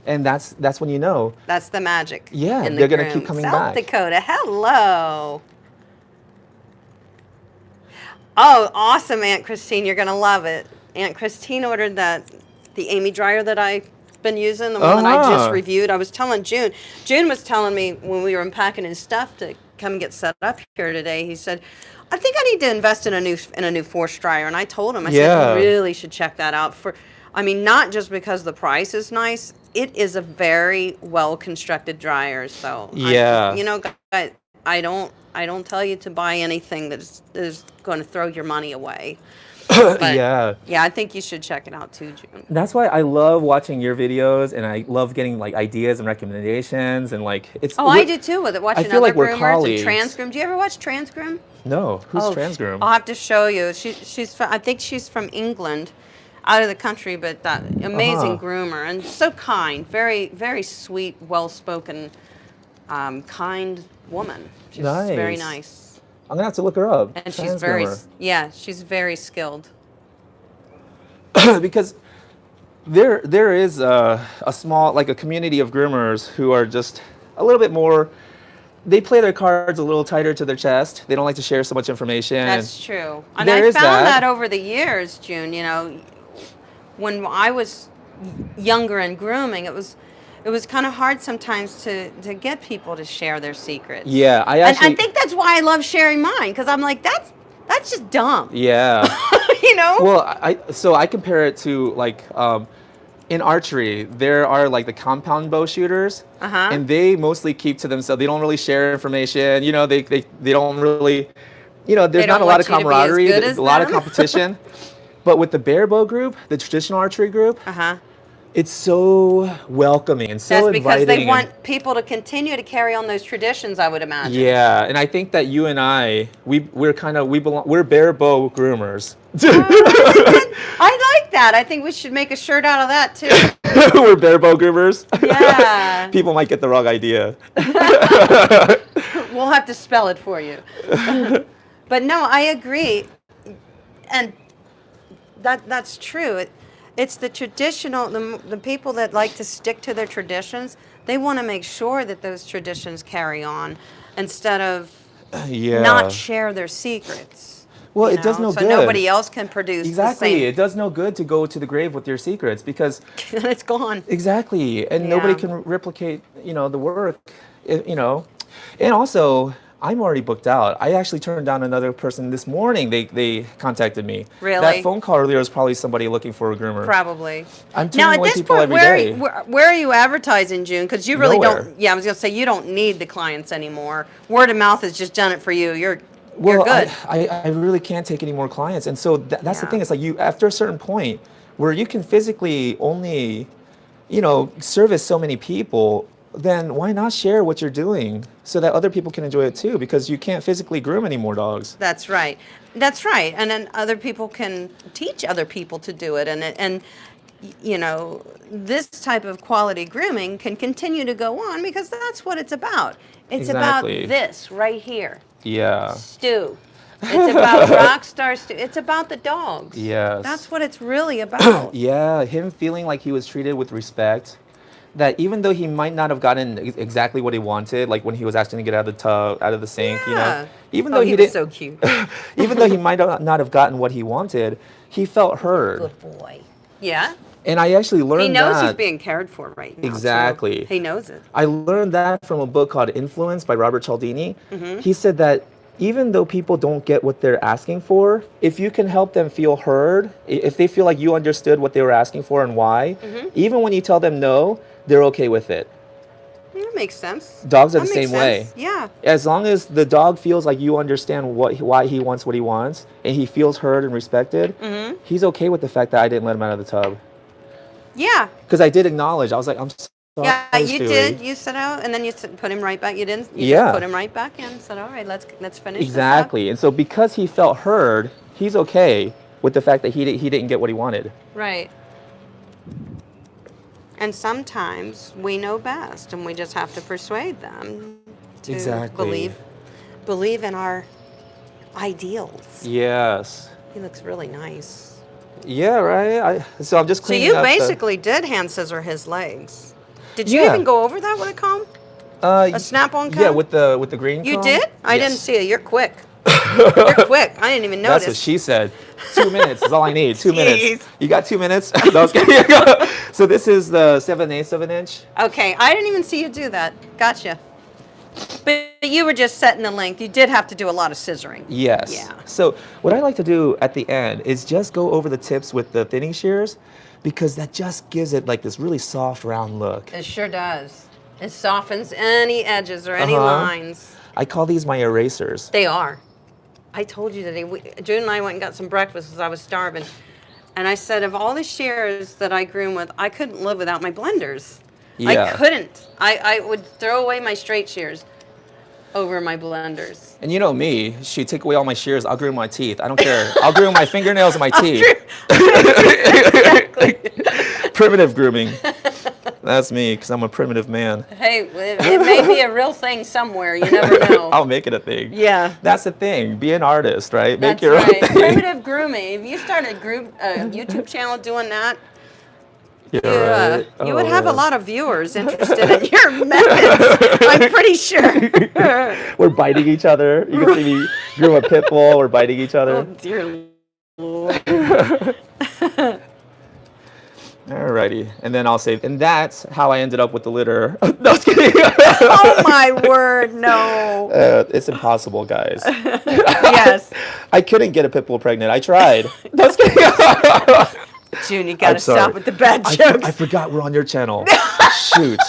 And that's when you know. That's the magic. Yeah, they're going to keep coming back. South Dakota, hello. Oh, awesome, Aunt Christine. You're going to love it. Aunt Christine ordered the Amy dryer that I've been using, the one that I just reviewed. I was telling June. June was telling me when we were unpacking his stuff to come get set up here today. He said, I think I need to invest in a new force dryer. And I told him, I said, you really should check that out. I mean, not just because the price is nice. It is a very well-constructed dryer. So, you know, guys, I don't tell you to buy anything that is going to throw your money away. But, yeah, I think you should check it out too, June. That's why I love watching your videos, and I love getting like ideas and recommendations, and like it's. Oh, I do too with it. Watching other groomers and trans groom. Do you ever watch trans groom? No, who's trans groom? I'll have to show you. I think she's from England, out of the country, but amazing groomer and so kind, very very sweet, well spoken kind woman. She's very nice. I'm gonna have to look her up. And she's very, yeah, she's very skilled. Because there is a small, like a community of groomers who are just a little bit more, they play their cards a little tighter to their chest. They don't like to share so much information. That's true. And I found that over the years, June, you know, when I was younger and grooming, it was kind of hard sometimes to get people to share their secrets. Yeah, I think that's why I love sharing mine, because I'm like, that's just dumb. Yeah. You know? Well, so I compare it to like in archery, there are like the compound bow shooters, and they mostly keep to themselves. They don't really share information. You know, they don't really, you know, there's not a lot of camaraderie, a lot of competition. But with the bare bow group, the traditional archery group, it's so welcoming and so inviting. That's because they want people to continue to carry on those traditions, I would imagine. Yeah, and I think that you and I, we're bare bow groomers. I like that. I think we should make a shirt out of that too. We're bare bow groomers. Yeah. People might get the wrong idea. We'll have to spell it for you. But no, I agree, and that's true. It's the traditional, the people that like to stick to their traditions, they want to make sure that those traditions carry on instead of not share their secrets. Well, it does no good. So nobody else can produce Exactly. the same. It does no good to go to the grave with your secrets because it's gone. Exactly. And nobody can replicate, you know, the work, you know. And also, I'm already booked out. I actually turned down another person this morning. They contacted me. Really? That phone call earlier was probably somebody looking for a groomer. Probably. I'm turning away people every day. Where are you advertising, June? Because you really don't. Yeah, I was gonna say you don't need the clients anymore. Word of mouth has just done it for you. You're good. I really can't take any more clients, and so that's the thing. It's like you after a certain point where you can physically only, you know, service so many people. Then why not share what you're doing so that other people can enjoy it too? Because you can't physically groom any more dogs. That's right. That's right. And then other people can teach other people to do it. And you know, this type of quality grooming can continue to go on because that's what it's about. It's about this right here. Yeah. Stu. It's about Rockstar Stu. It's about the dogs. Yes. That's what it's really about. Yeah, him feeling like he was treated with respect. That even though he might not have gotten exactly what he wanted, like when he was asking to get out of the tub, out of the sink, you know, even though he was so cute, even though he might not have gotten what he wanted, he felt heard. Good boy. Yeah. And I actually learned that. He knows he's being cared for right now. Exactly. So he knows it. I learned that from a book called Influence by Robert Cialdini. He said that even though people don't get what they're asking for, if you can help them feel heard, if they feel like you understood what they were asking for and why, even when you tell them no, they're okay with it. That makes sense. Dogs are the same way. Yeah. As long as the dog feels like you understand why he wants what he wants, and he feels heard and respected, he's okay with the fact that I didn't let him out of the tub. Yeah. Because I did acknowledge. I was like, I'm sorry. Yeah, you did. You said out, and then you put him right back. You didn't. You just put him right back in. Said, all right, let's finish. Exactly. And so because he felt heard, he's okay with the fact that he didn't get what he wanted. Right. And sometimes we know best, and we just have to persuade them to believe in our ideals. Yes. He looks really nice. Yeah, right. So I'm just cleaning up. So you basically did hand scissor his legs. Did you even go over that with a comb? A snap-on comb? Yeah, with the green comb. You did? I didn't see it. You're quick. You're quick. I didn't even notice. That's what she said. 2 minutes is all I need. 2 minutes. You got 2 minutes? No, so this is the 7/8 of an inch. Okay, I didn't even see you do that. Gotcha. But you were just setting the length. You did have to do a lot of scissoring. Yes. Yeah. So what I like to do at the end is just go over the tips with the thinning shears, because that just gives it like this really soft, round look. It sure does. It softens any edges or any lines. I call these my erasers. They are. I told you that June and I went and got some breakfast because I was starving. And I said, of all the shears that I groom with, I couldn't live without my blenders. Yeah. I couldn't. I would throw away my straight shears over my blenders. And you know me, take away all my shears, I'll groom my teeth. I don't care. I'll groom my fingernails and my teeth. Exactly. Primitive grooming. That's me, because I'm a primitive man. Hey, it may be a real thing somewhere. You never know. I'll make it a thing. Yeah. That's the thing. Be an artist, right? Make That's your right. own thing. Primitive grooming. If you started a YouTube channel doing that, Right. you would have a lot of viewers interested in your methods. I'm pretty sure. We're biting each other. You can see me groom a pit bull. We're biting each Oh, other. dear Lord. Alrighty. And then I'll say, and that's how I ended up with the litter. No, I was kidding. Oh, my word, no. It's impossible, guys. Yes. I couldn't get a pit bull pregnant. I tried. No, I was kidding. June, you gotta I'm sorry. stop with the bad jokes. I forgot we're on your channel. Shoot.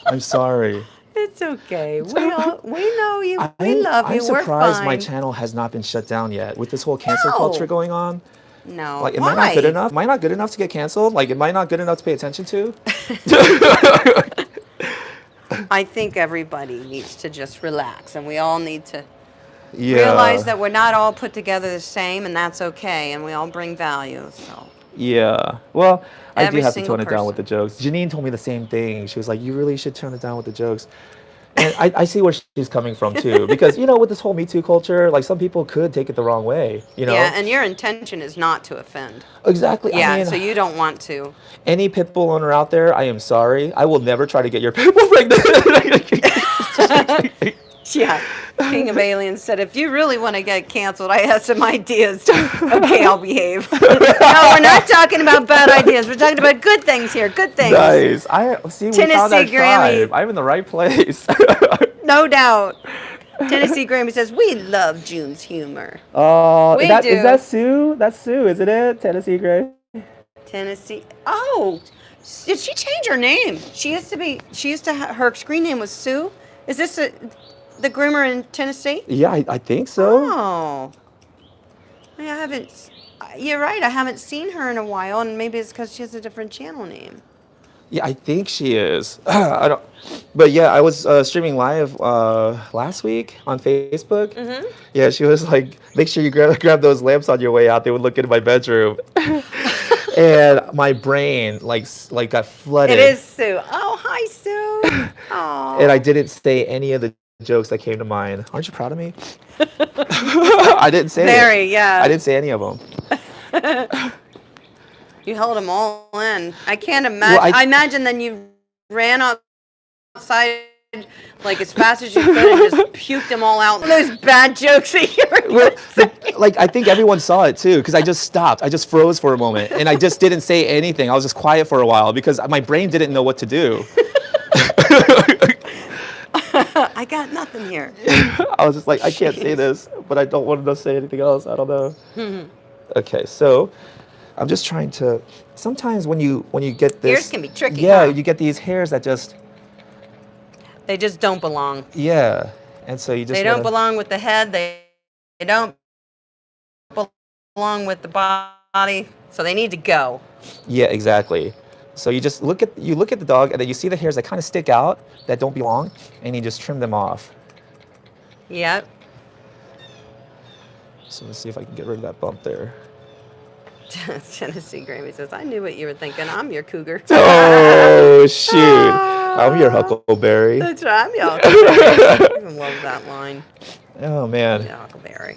I'm sorry. It's okay. We know you. We love you. I'm We're surprised fine. my channel has not been shut down yet with this whole cancel No. culture going on. No. Like, am Why? I not good enough? Am I not good enough to get canceled? Like, am I not good enough to pay attention to? I think everybody needs to just relax, and we all need to Yeah. realize that we're not all put together the same, and that's okay, and we all bring value. So. Yeah. Well, I Every do have to single tone it down with the jokes. Janine told me the same thing. She was like, you really should tone it down with the jokes. And I see where she's coming from too, because with this whole Me Too culture, like some people could take it the wrong way, Yeah, and your intention is not to offend. Exactly. Yeah, I mean, so you don't want to. any pit bull owner out there, I am sorry. I will never try to get your pit bull pregnant. Yeah. King of Aliens said, if you really want to get canceled, I have some ideas. Okay, I'll behave. No, we're not talking about bad ideas. We're talking about good things here. Good things. Nice. I see. We found that Tennessee Grammy. tribe. I'm in the right place. No doubt. Tennessee Grammy says, we love June's humor. We is do. that Sue? That's Sue, isn't it? Tennessee Gray. Tennessee. Oh, did she change her name? She used to, her screen name was Sue. Is this the groomer in Tennessee? Yeah, I think so. Oh. I haven't, you're right. I haven't seen her in a while, and maybe it's because she has a different channel name. Yeah, I think she is. I don't. But yeah, I was streaming live last week on Facebook. Mm-hmm. Yeah, she was like, "Make sure you grab those lamps on your way out. They would look into my bedroom." And my brain like got flooded. It is Sue. Oh, hi, Sue. Oh. And I didn't say any of the jokes that came to mind. Aren't you proud of me? I didn't say Very, it. yeah. I didn't say any of them. You held them all in. I can't imagine. Well, I imagine then you ran outside like as fast as you could and just puked them all out. Those bad jokes that you were Like, I think everyone saw it too, because I just stopped. I just froze for a moment, and I just didn't say anything. I was just quiet for a while because my brain didn't know what to do. I got nothing here. I was just like, I can't say this, but I don't want to say anything else. I don't know. Okay, so I'm just trying to. Sometimes when you get this, Hairs can be tricky. yeah, huh? you get these hairs that just, They just don't belong. yeah, and so you just They don't wanna- belong with the head. They don't belong with the body. So they need to go. Yeah, exactly. So you just look at the dog, and then you see the hairs that kind of stick out that don't belong, and you just trim them off. Yep. So let's see if I can get rid of that bump there. Tennessee Grammy says, I knew what you were thinking. I'm your cougar. Oh shoot! I'm your huckleberry. That's right. I'm your Huckleberry. I love that line. Oh man. Yeah, Huckleberry.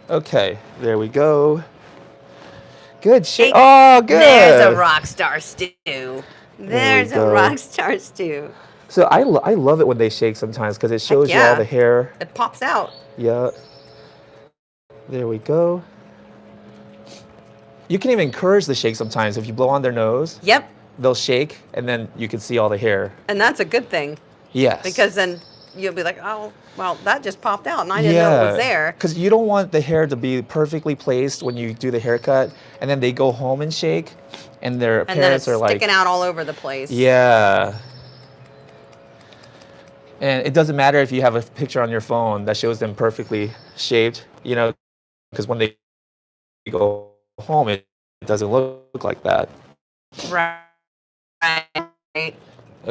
Okay, there we go. Good shit. Hey, Oh, good. There's a rock star stew. There's a go. rock star stew. So I love it when they shake sometimes because it shows you all yeah. the hair. It pops out. Yeah. There we go. You can even encourage the shake sometimes. If you blow on their nose, Yep. they'll shake, and then you can see all the hair. And that's a good thing Yes. because then you'll be like, oh, well, that just popped out and I didn't know it was there. Because you don't want the hair to be perfectly placed when you do the haircut, and then they go home and shake, and their And then parents it's are like, sticking out all over the place. yeah. And it doesn't matter if you have a picture on your phone that shows them perfectly shaved, because when they go home, it doesn't look like that. Right.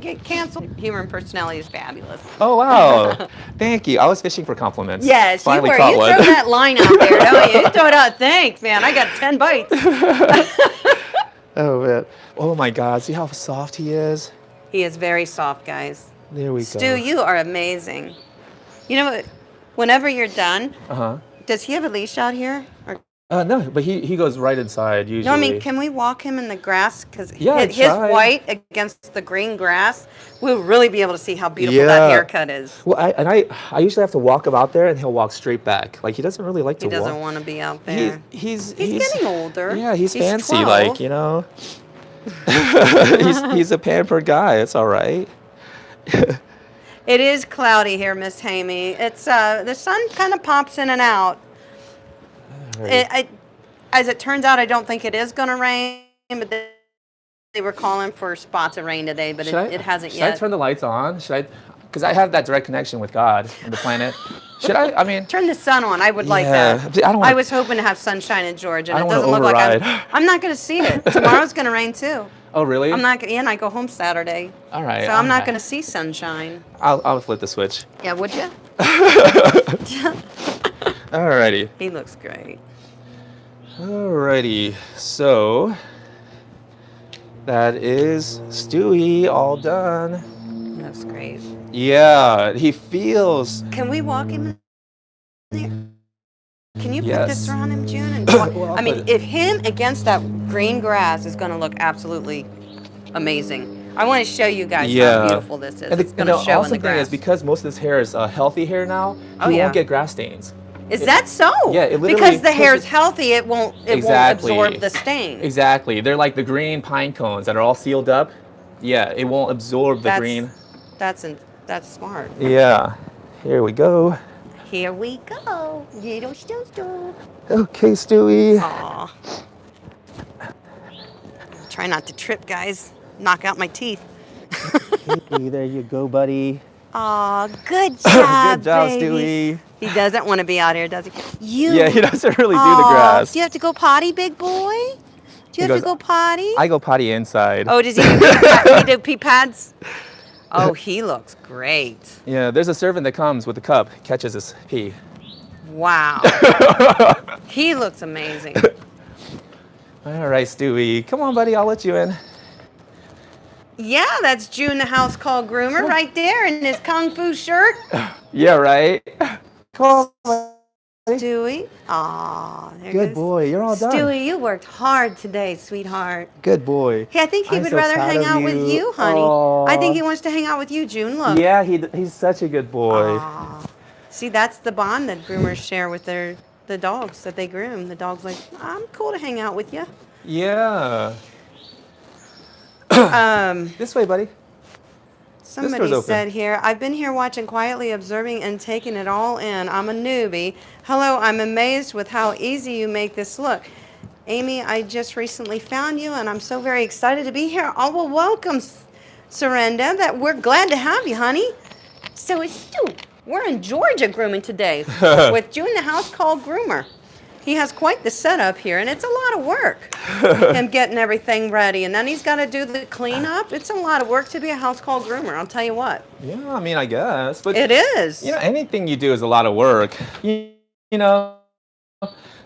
Get canceled. Humor and personality is fabulous. Oh, wow. Thank you. I was fishing for compliments. Yes, Finally you were. caught You one. throw that line out there, don't you? You throw it out. Thanks, man. I got 10 bites. Oh man. Oh my God. See how soft he is? He is very soft, guys. There we Stu, go. you are amazing. You know what? Whenever you're done, Uh-huh. does he have a leash out here? Or, No, but he goes right inside usually. no, I mean, can we walk him in the grass? Because Yeah, his try. white against the green grass, we'll really be able to see how beautiful that haircut is. Well, I usually have to walk him out there, and he'll walk straight back. Like he doesn't really like to He walk. doesn't want to be out there. He's getting older. Yeah, he's fancy, 12. like, you know. he's a pampered guy. It's all right. It is cloudy here, Miss Hamey. It's the sun kind of pops in and out. As it turns out, I don't think it is going to rain, but they were calling for spots of rain today, but it hasn't yet. Should I turn the lights on? Should I? Because I have that direct connection with God and the planet. Should I? I mean, turn the sun on. I would like that. I was hoping to have sunshine in Georgia, and it doesn't look like I'm not going to see it. Tomorrow's going to rain too. Oh, really? I'm not. And I go home Saturday. All right. So I'm not going to see sunshine. I'll flip the switch. Yeah, would you? Alrighty. He looks great. Alrighty. So that is Stewie all done. That's great. Yeah, he feels. Can we walk him in there? Can you put Yes. this around him, June? And Well, I mean, if him against that green grass is going to look absolutely amazing. I want to show you guys how beautiful this is. And it's going to show in the awesome thing grass. is because most of this hair is healthy hair now, Oh, he yeah. won't get grass stains. Is that so? Yeah, it literally because the hair is pushes- healthy, it won't Exactly. absorb the stain. Exactly. They're like the green pine cones that are all sealed up. Yeah, it won't absorb the green. That's smart. Yeah. Here we go. Here we go. Little Stu. Okay, Stewie. Aw. Try not to trip, guys. Knock out my teeth. Hey, there you go, buddy. Aw, good job, Good job, baby. Stewie. He doesn't want to be out here, does he? Yeah, he doesn't really do the grass. Do you have to go potty, big boy? Do you have to go potty? I go potty inside. Oh, does he do pee pads? Oh, he looks great. Yeah, there's a servant that comes with a cup, catches his pee. Wow. He looks amazing. All right, Stewie. Come on, buddy. I'll let you in. Yeah, that's June the housecall groomer right there in his kung fu shirt. Yeah, right. Come on, buddy. Stewie. Aw, there Good goes. boy. You're all done. Stewie, you worked hard today, sweetheart. Good boy. Hey, I think he I'm would so rather proud hang of out with you, honey. Aw. I think he wants to hang out with you, June. Look. Yeah, he's such a good boy. Aw. See, that's the bond that groomers share with the dogs that they groom. The dog's like, I'm cool to hang out with you. Yeah. This way, buddy. Somebody open. said here, I've been here watching, quietly observing and taking it all in. I'm a newbie. Hello, I'm amazed with how easy you make this look. Amy, I just recently found you, and I'm so very excited to be here. Oh, well, welcome, Surrenda. We're glad to have you, honey. So it's Stu. We're in Georgia grooming today with Jun the housecall groomer. He has quite the setup here, and it's a lot of work. Him getting everything ready, and then he's got to do the cleanup. It's a lot of work to be a housecall groomer, I'll tell you what. Yeah, I mean, I guess. But It is. you know, anything you do is a lot of work. You know,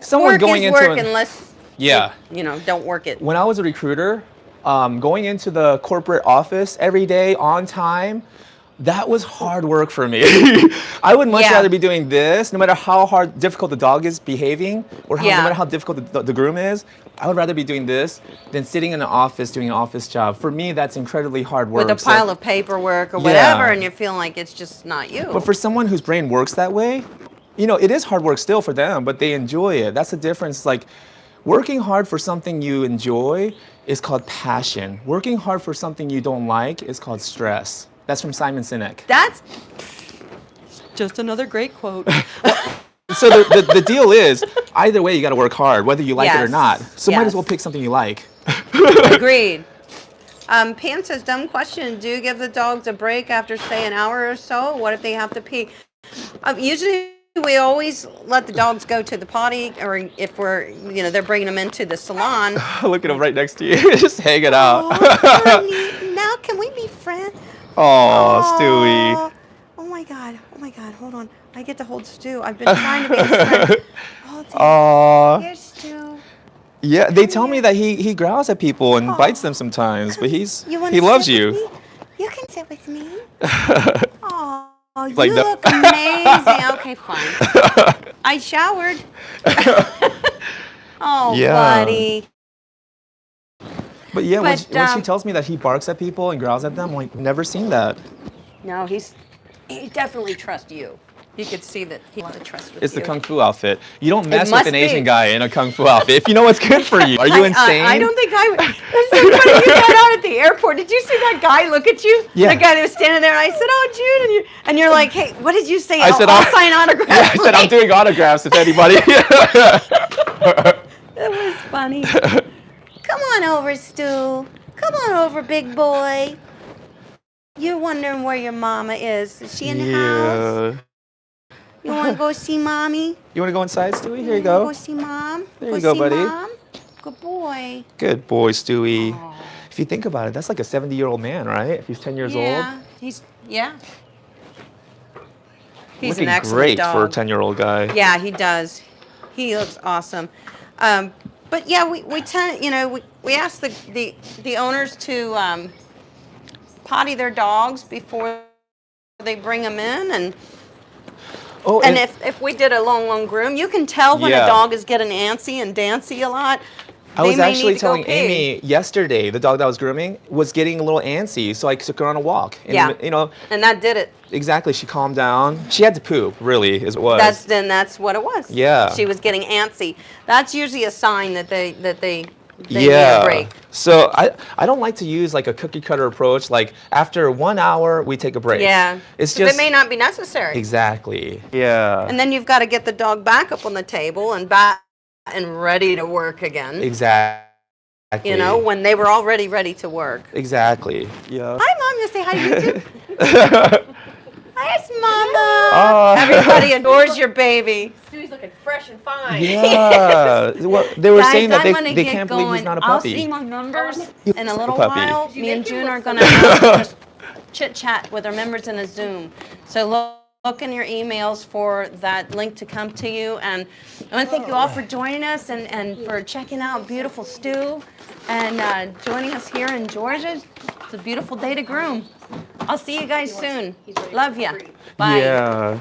someone Work going is into work an- unless, Yeah. you know, don't work it. When I was a recruiter, going into the corporate office every day on time, that was hard work for me. I would much Yeah. rather be doing this, no matter how difficult the dog is behaving, or no Yeah. matter how difficult the groom is. I would rather be doing this than sitting in an office doing an office job. For me, that's incredibly hard work. With a pile of paperwork or Yeah. whatever, and you're feeling like it's just not you. But for someone whose brain works that way, you know, it is hard work still for them, but they enjoy it. That's the difference. Like, working hard for something you enjoy is called passion. Working hard for something you don't like is called stress. That's from Simon Sinek. That's just another great quote. So the deal is, either way, you got to work hard, whether you like it or Yes. not. So might Yes. as well pick something you like. Agreed. Pam says, dumb question. Do you give the dogs a break after, say, an hour or so? What if they have to pee? Usually, we always let the dogs go to the potty, or if we're, you know, they're bringing them into the salon. Look at him right next to you, just hanging out. Oh, honey, now can we be friends? Oh, Stewie. Oh, oh my God. Oh my God. Hold on. I get to hold Stu. I've been trying to be his friend. Oh, dear. Aw. Here's Stu. Yeah, they tell me that he growls at people and bites them sometimes, but he wanna loves sit with you. me? You can sit with me. Oh, Like you no. look amazing. Okay, fine. I showered. Oh, Yeah. buddy. But yeah, when But when she tells me that he barks at people and growls at them, I'm like, never seen that. no, he definitely trusts you. You could see that he has a trust with It's you. the kung fu outfit. You don't mess with must an Asian be. guy in a kung fu outfit if you know what's good for you. Are you insane? I don't think I would. It's so funny you got out at the airport. Did you see that guy look at you? Yeah. The guy that was standing there, and I said, "Oh, June," and you're like, "Hey, what did you say?" I said, I'll sign autographs. Yeah, I said I'm doing autographs if anybody. That was funny. Come on over, Stu. Come on over, big boy. You're wondering where your mama is. Is she in the house? You want to go see mommy? You want to go inside, Stewie? Here you Go go. see mom. There you go, see buddy. Mom. Good boy. Good boy, Stewie. Aw. If you think about it, that's like a 70-year-old man, right? If he's 10 years old. Yeah, he's Looking an excellent great dog. for a 10-year-old guy. Yeah, he does. He looks awesome. But yeah, we tend, we ask the owners to potty their dogs before they bring them in, and Oh, if we did a long groom, you can tell when a Yeah. dog is getting antsy and dancy a lot. I They was may actually need to go telling pee. Amy yesterday, the dog that I was grooming was getting a little antsy, so I took her on a walk. And, Yeah. You know, And that did it. exactly. She calmed down. She had to poop, really, is what it was. That's what it was. Yeah. She was getting antsy. That's usually a sign that they need a break. So I don't like to use like a cookie cutter approach. Like after 1 hour, we take a break. Yeah. It's 'Cause just it may not be necessary. exactly. Yeah. And then you've got to get the dog back up on the table and back and ready to work again. Exactly. You know, when they were already ready to work. Exactly. Yeah. Hi, Mom. You say hi to YouTube. Hi, it's Mama. Oh. Everybody adores your baby. Stewie's looking fresh and fine. Yeah. Well, they were Guys, saying that I'm gonna they get can't going. believe he's not a I'll puppy. see my numbers He's in a a little puppy. while. Did you Me and make him June are look going to chit chat with our members in a Zoom. So look in your emails for that link to come to you. And I want to thank you all for joining us and for checking out beautiful Stu and joining us here in Georgia. It's a beautiful day to groom. I'll see you guys soon. Love ya. Bye. Yeah.